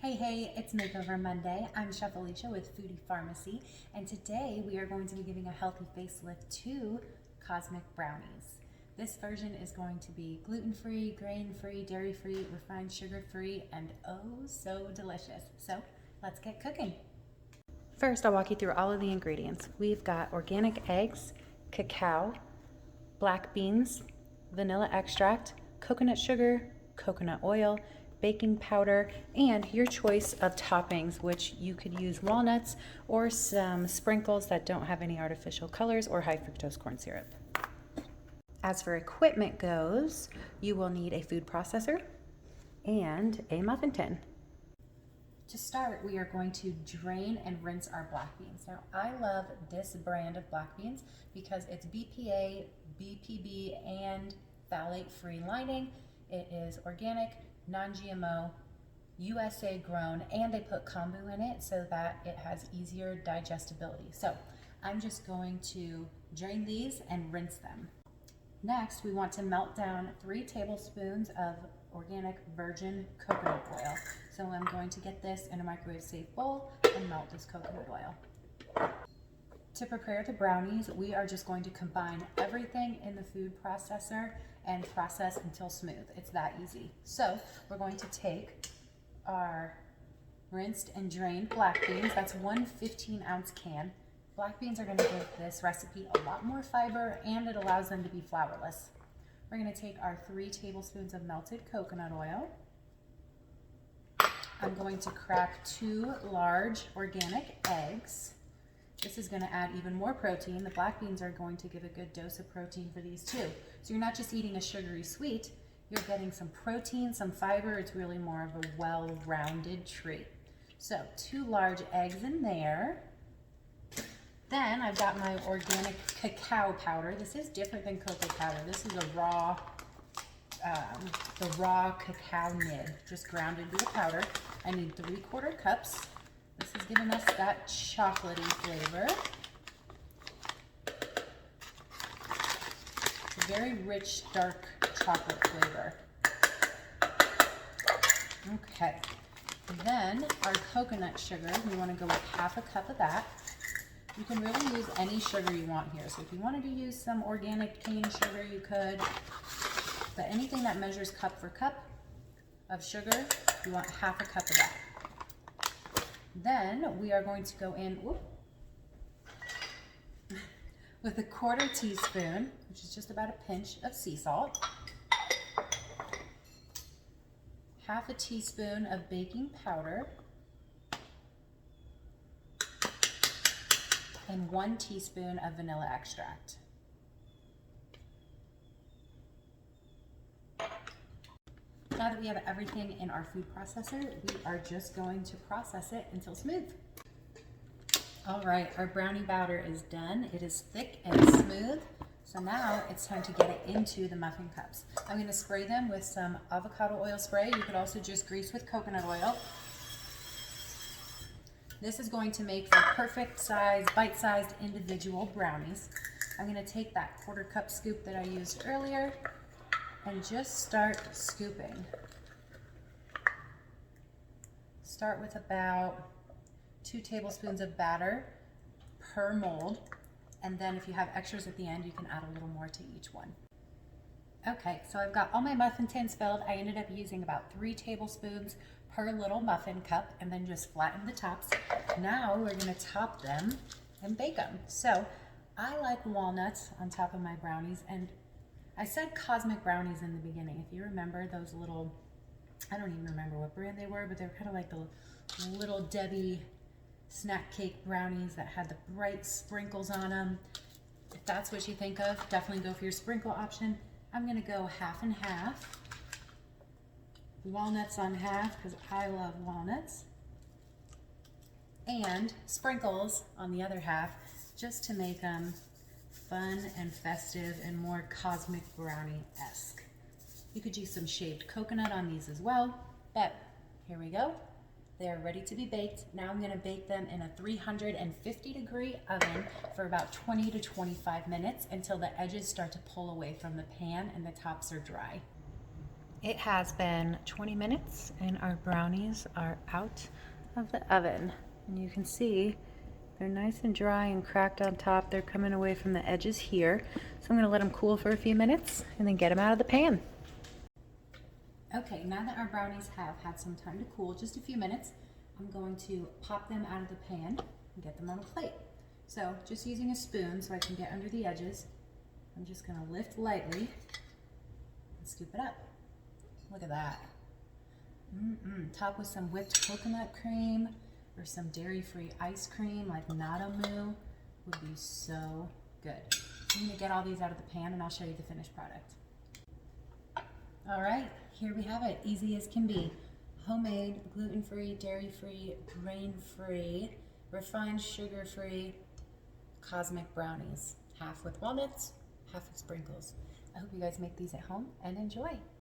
Hey, it's Makeover Monday. I'm Chef Alicia with Foodie Pharmacy, and today we are going to be giving a healthy facelift to Cosmic Brownies. This version is going to be gluten-free, grain-free, dairy-free, refined sugar-free, and oh so delicious. So let's get cooking. First, I'll walk you through all of the ingredients. We've got organic eggs, cacao, black beans, vanilla extract, coconut sugar, coconut oil, baking powder, and your choice of toppings, which you could use walnuts or some sprinkles that don't have any artificial colors or high fructose corn syrup. As for equipment goes, you will need a food processor and a muffin tin. To start, we are going to drain and rinse our black beans. Now, I love this brand of black beans because it's BPA, BPB, and phthalate-free lining. It is organic, non-GMO, USA grown, and they put kombu in it so that it has easier digestibility. So I'm just going to drain these and rinse them. Next, we want to melt down 3 tablespoons of organic virgin coconut oil. So I'm going to get this in a microwave safe bowl and melt this coconut oil. To prepare the brownies, we are just going to combine everything in the food processor and process until smooth. It's that easy. So we're going to take our rinsed and drained black beans. That's one 15-ounce can. Black beans are going to give this recipe a lot more fiber, and it allows them to be flourless. We're going to take our 3 tablespoons of melted coconut oil. I'm going to crack 2 large organic eggs. This is going to add even more protein. The black beans are going to give a good dose of protein for these too. So you're not just eating a sugary sweet, you're getting some protein, some fiber. It's really more of a well-rounded treat. So 2 large eggs in there. Then I've got my organic cacao powder. This is different than cocoa powder. This is a raw, the raw cacao nib, just ground into a powder. I need 3/4 cups. This is giving us that chocolatey flavor. It's a very rich, dark chocolate flavor. Okay, then our coconut sugar, we want to go with 1/2 cup of that. You can really use any sugar you want here. So if you wanted to use some organic cane sugar, you could. But anything that measures cup for cup of sugar, you want 1/2 cup of that. Then we are going to go in with a 1/4 teaspoon, which is just about a pinch of sea salt, 1/2 teaspoon of baking powder, and 1 teaspoon of vanilla extract. Now that we have everything in our food processor, we are just going to process it until smooth. All right, our brownie batter is done. It is thick and smooth. So now it's time to get it into the muffin cups. I'm going to spray them with some avocado oil spray. You could also just grease with coconut oil. This is going to make for perfect size, bite-sized individual brownies. I'm going to take that 1/4 cup scoop that I used earlier and just start scooping. Start with about 2 tablespoons of batter per mold, and then if you have extras at the end, you can add a little more to each one. Okay, so I've got all my muffin tins filled. I ended up using about 3 tablespoons per little muffin cup, and then just flatten the tops. Now we're going to top them and bake them. So I like walnuts on top of my brownies, and I said Cosmic Brownies in the beginning. If you remember those little, I don't even remember what brand they were, but they were kind of like the Little Debbie snack cake brownies that had the bright sprinkles on them. If that's what you think of, definitely go for your sprinkle option. I'm gonna go 1/2 and 1/2. Walnuts on 1/2 because I love walnuts. And sprinkles on the other 1/2 just to make them fun and festive and more cosmic brownie-esque. You could use some shaved coconut on these as well, but here we go. They're ready to be baked. Now I'm gonna bake them in a 350-degree oven for about 20 to 25 minutes until the edges start to pull away from the pan and the tops are dry. It has been 20 minutes and our brownies are out of the oven. And you can see they're nice and dry and cracked on top. They're coming away from the edges here. So I'm gonna let them cool for a few minutes and then get them out of the pan. Okay, now that our brownies have had some time to cool, just a few minutes, I'm going to pop them out of the pan and get them on a plate. So just using a spoon so I can get under the edges, I'm just gonna lift lightly and scoop it up. Look at that. Top with some whipped coconut cream or some dairy-free ice cream like Nada Moo would be so good. I'm gonna get all these out of the pan and I'll show you the finished product. All right, here we have it, easy as can be. Homemade, gluten-free, dairy-free, grain-free, refined sugar-free cosmic brownies. Half with walnuts, half with sprinkles. I hope you guys make these at home and enjoy.